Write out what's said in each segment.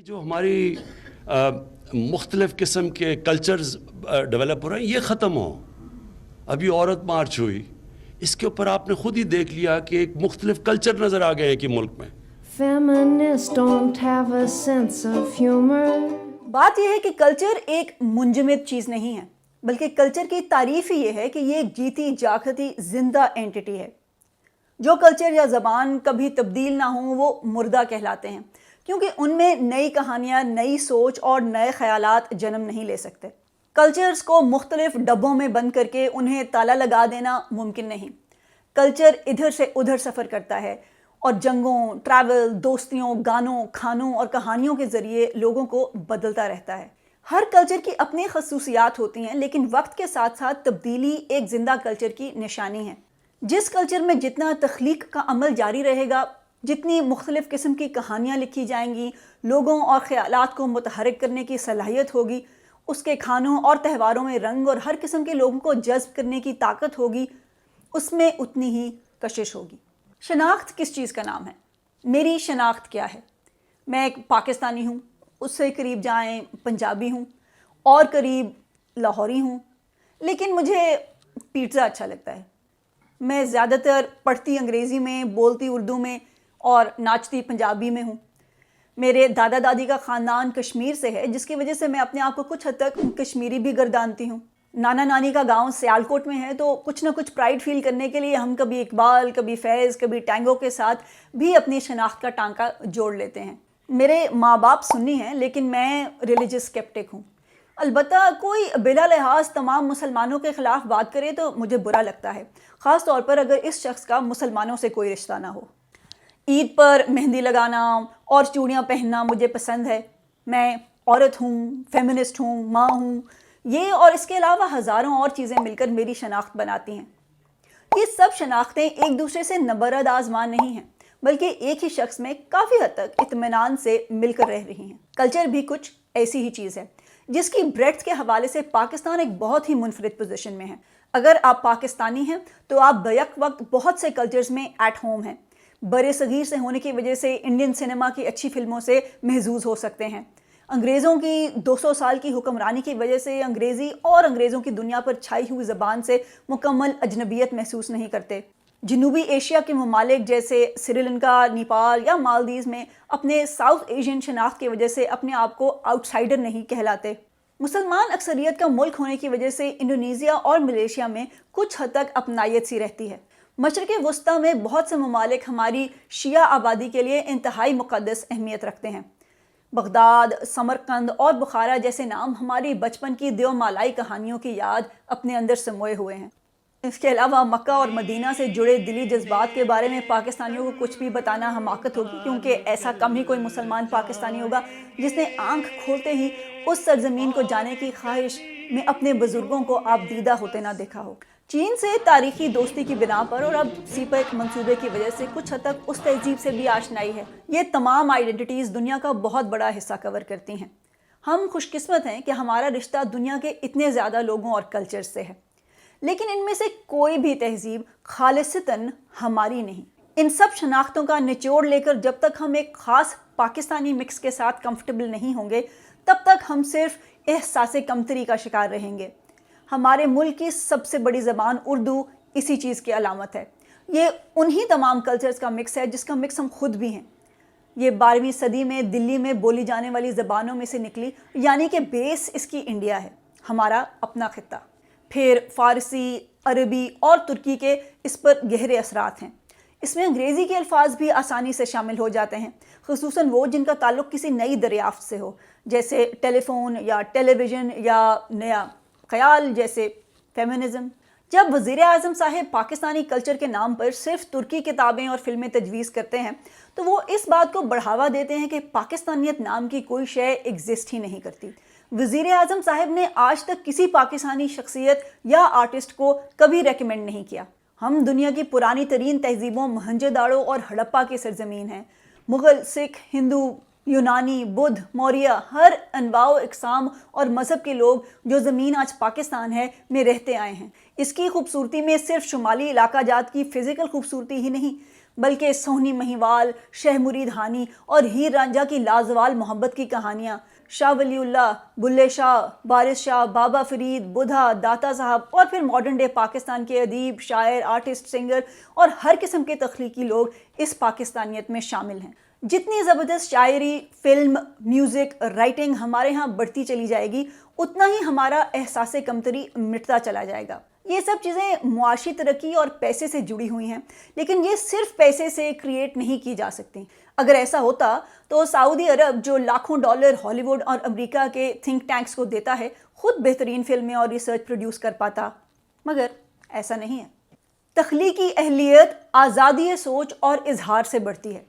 جو ہماری مختلف قسم کے کلچرز ڈیولپ ہو رہے ہیں یہ ختم ہو. ابھی عورت مارچ ہوئی, اس کے اوپر آپ نے خود ہی دیکھ لیا کہ ایک مختلف کلچر نظر آ گئے ہیں کہ ملک میں. Feminists don't have a sense of humor. بات یہ ہے کہ کلچر ایک منجمد چیز نہیں ہے, بلکہ کلچر کی تعریف ہی یہ ہے کہ یہ ایک جیتی جاگتی زندہ اینٹی ہے. جو کلچر یا زبان کبھی تبدیل نہ ہوں وہ مردہ کہلاتے ہیں, کیونکہ ان میں نئی کہانیاں, نئی سوچ اور نئے خیالات جنم نہیں لے سکتے. کلچرز کو مختلف ڈبوں میں بند کر کے انہیں تالا لگا دینا ممکن نہیں. کلچر ادھر سے ادھر سفر کرتا ہے اور جنگوں, ٹریول, دوستیوں, گانوں, کھانوں اور کہانیوں کے ذریعے لوگوں کو بدلتا رہتا ہے. ہر کلچر کی اپنی خصوصیات ہوتی ہیں, لیکن وقت کے ساتھ ساتھ تبدیلی ایک زندہ کلچر کی نشانی ہے. جس کلچر میں جتنا تخلیق کا عمل جاری رہے گا, جتنی مختلف قسم کی کہانیاں لکھی جائیں گی, لوگوں اور خیالات کو متحرک کرنے کی صلاحیت ہوگی, اس کے کھانوں اور تہواروں میں رنگ اور ہر قسم کے لوگوں کو جذب کرنے کی طاقت ہوگی, اس میں اتنی ہی کشش ہوگی. شناخت کس چیز کا نام ہے؟ میری شناخت کیا ہے؟ میں ایک پاکستانی ہوں, اس سے قریب جائیں پنجابی ہوں, اور قریب لاہوری ہوں, لیکن مجھے پیٹزا اچھا لگتا ہے. میں زیادہ تر پڑھتی انگریزی میں, بولتی اردو میں اور ناچتی پنجابی میں ہوں. میرے دادا دادی کا خاندان کشمیر سے ہے, جس کی وجہ سے میں اپنے آپ کو کچھ حد تک کشمیری بھی گردانتی ہوں. نانا نانی کا گاؤں سیالکوٹ میں ہے, تو کچھ نہ کچھ پرائڈ فیل کرنے کے لیے ہم کبھی اقبال, کبھی فیض, کبھی ٹینگو کے ساتھ بھی اپنی شناخت کا ٹانکا جوڑ لیتے ہیں. میرے ماں باپ سنی ہیں, لیکن میں ریلیجس اسکیپٹک ہوں. البتہ کوئی بلا لحاظ تمام مسلمانوں کے خلاف بات کرے تو مجھے برا لگتا ہے, خاص طور پر اگر اس شخص کا مسلمانوں سے کوئی رشتہ نہ ہو. عید پر مہندی لگانا اور چوڑیاں پہننا مجھے پسند ہے. میں عورت ہوں, فیمنسٹ ہوں, ماں ہوں. یہ اور اس کے علاوہ ہزاروں اور چیزیں مل کر میری شناخت بناتی ہیں. یہ سب شناختیں ایک دوسرے سے نبرد آزمان نہیں ہیں, بلکہ ایک ہی شخص میں کافی حد تک اطمینان سے مل کر رہ رہی ہیں. کلچر بھی کچھ ایسی ہی چیز ہے جس کی بریڈتھ کے حوالے سے پاکستان ایک بہت ہی منفرد پوزیشن میں ہے. اگر آپ پاکستانی ہیں تو آپ بیک وقت بہت سے کلچرز میں ایٹ ہوم ہیں. برے صغیر سے ہونے کی وجہ سے انڈین سینما کی اچھی فلموں سے محظوظ ہو سکتے ہیں. انگریزوں کی 200 سال کی حکمرانی کی وجہ سے انگریزی اور انگریزوں کی دنیا پر چھائی ہوئی زبان سے مکمل اجنبیت محسوس نہیں کرتے. جنوبی ایشیا کے ممالک جیسے سری لنکا, نیپال یا مالدیز میں اپنے ساؤتھ ایشین شناخت کی وجہ سے اپنے آپ کو آؤٹ سائڈر نہیں کہلاتے. مسلمان اکثریت کا ملک ہونے کی وجہ سے انڈونیزیا اور ملیشیا میں کچھ حد تک اپنائیت سی رہتی ہے. مشرق وسطیٰ میں بہت سے ممالک ہماری شیعہ آبادی کے لیے انتہائی مقدس اہمیت رکھتے ہیں. بغداد, سمرقند اور بخارا جیسے نام ہماری بچپن کی دیو مالائی کہانیوں کی یاد اپنے اندر سموئے ہوئے ہیں. اس کے علاوہ مکہ اور مدینہ سے جڑے دلی جذبات کے بارے میں پاکستانیوں کو کچھ بھی بتانا حماقت ہوگی, کیونکہ ایسا کم ہی کوئی مسلمان پاکستانی ہوگا جس نے آنکھ کھولتے ہی اس سرزمین کو جانے کی خواہش میں اپنے بزرگوں کو آپ دیدہ ہوتے نہ دیکھا ہو. چین سے تاریخی دوستی کی بنا پر اور اب سیپیک منصوبے کی وجہ سے کچھ حد تک اس تہذیب سے بھی آشنائی ہے. یہ تمام آئیڈینٹیز دنیا کا بہت بڑا حصہ کور کرتی ہیں. ہم خوش قسمت ہیں کہ ہمارا رشتہ دنیا کے اتنے زیادہ لوگوں اور کلچر سے ہے, لیکن ان میں سے کوئی بھی تہذیب خالصتاً ہماری نہیں. ان سب شناختوں کا نچوڑ لے کر جب تک ہم ایک خاص پاکستانی مکس کے ساتھ کمفرٹیبل نہیں ہوں گے, تب تک ہم صرف احساس کمتری کا شکار رہیں گے. ہمارے ملک کی سب سے بڑی زبان اردو اسی چیز کی علامت ہے. یہ انہی تمام کلچرز کا مکس ہے جس کا مکس ہم خود بھی ہیں. یہ 12ویں صدی میں دلی میں بولی جانے والی زبانوں میں سے نکلی, یعنی کہ بیس اس کی انڈیا ہے, ہمارا اپنا خطہ. پھر فارسی, عربی اور ترکی کے اس پر گہرے اثرات ہیں. اس میں انگریزی کے الفاظ بھی آسانی سے شامل ہو جاتے ہیں, خصوصاً وہ جن کا تعلق کسی نئی دریافت سے ہو, جیسے ٹیلی فون یا ٹیلی ویژن یا نیا خیال جیسے فیمنزم. جب وزیر اعظم صاحب پاکستانی کلچر کے نام پر صرف ترکی کتابیں اور فلمیں تجویز کرتے ہیں, تو وہ اس بات کو بڑھاوا دیتے ہیں کہ پاکستانیت نام کی کوئی شے ایگزسٹ ہی نہیں کرتی. وزیر اعظم صاحب نے آج تک کسی پاکستانی شخصیت یا آرٹسٹ کو کبھی ریکمینڈ نہیں کیا. ہم دنیا کی پرانی ترین تہذیبوں موہنجو داڑو اور ہڑپا کی سرزمین ہیں. مغل, سکھ, ہندو, یونانی, بدھ, موریہ, ہر انواع و اقسام اور مذہب کے لوگ جو زمین آج پاکستان ہے میں رہتے آئے ہیں. اس کی خوبصورتی میں صرف شمالی علاقہ جات کی فزیکل خوبصورتی ہی نہیں, بلکہ سونی مہیوال، شہ مرید ہانی اور ہیر رانجھا کی لازوال محبت کی کہانیاں، شاہ ولی اللہ، بلے شاہ، وارث شاہ، بابا فرید، بدھا، داتا صاحب اور پھر ماڈرن ڈے پاکستان کے ادیب، شاعر، آرٹسٹ، سنگر اور ہر قسم کے تخلیقی لوگ اس پاکستانیت میں شامل ہیں۔ جتنی زبردست شاعری، فلم، میوزک، رائٹنگ ہمارے ہاں بڑھتی چلی جائے گی، اتنا ہی ہمارا احساس کمتری مٹتا چلا جائے گا۔ یہ سب چیزیں معاشی ترقی اور پیسے سے جڑی ہوئی ہیں، لیکن یہ صرف پیسے سے کریٹ نہیں کی جا سکتی۔ اگر ایسا ہوتا تو سعودی عرب جو لاکھوں ڈالر ہالی ووڈ اور امریکہ کے تھنک ٹینکس کو دیتا ہے، خود بہترین فلمیں اور ریسرچ پروڈیوس کر پاتا، مگر ایسا نہیں ہے۔ تخلیقی اہلیت آزادی سوچ اور اظہار سے بڑھتی ہے۔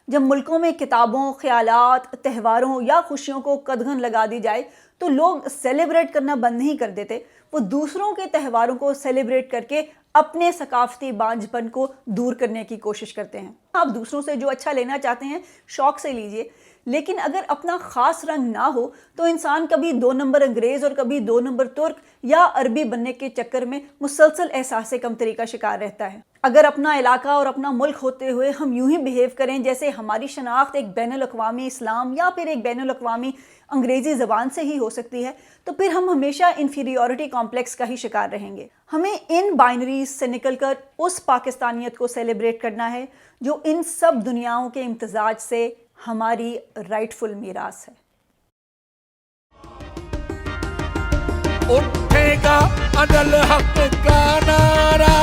جب ملکوں میں کتابوں، خیالات، تہواروں یا خوشیوں کو قدغن لگا دی جائے تو لوگ سیلیبریٹ کرنا بند نہیں کر دیتے، وہ دوسروں کے تہواروں کو سیلیبریٹ کر کے اپنے ثقافتی بانجھ پن کو دور کرنے کی کوشش کرتے ہیں۔ آپ دوسروں سے جو اچھا لینا چاہتے ہیں شوق سے لیجئے، لیکن اگر اپنا خاص رنگ نہ ہو تو انسان کبھی 2 نمبر انگریز اور کبھی 2 نمبر ترک یا عربی بننے کے چکر میں مسلسل احساس کمتری کا شکار رہتا ہے۔ اگر اپنا علاقہ اور اپنا ملک ہوتے ہوئے ہم یوں ہی بیہیو کریں جیسے ہماری شناخت ایک بین الاقوامی اسلام یا پھر ایک بین الاقوامی انگریزی زبان سے ہی ہو سکتی ہے، تو پھر ہم ہمیشہ انفیریورٹی کمپلیکس کا ہی شکار رہیں گے۔ ہمیں ان بائنریز سے نکل کر اس پاکستانیت کو سیلیبریٹ کرنا ہے جو ان سب دنیاؤں کے امتزاج سے ہماری رائٹفل میراث ہے۔ اٹھے گا عدل حق کا نعرہ،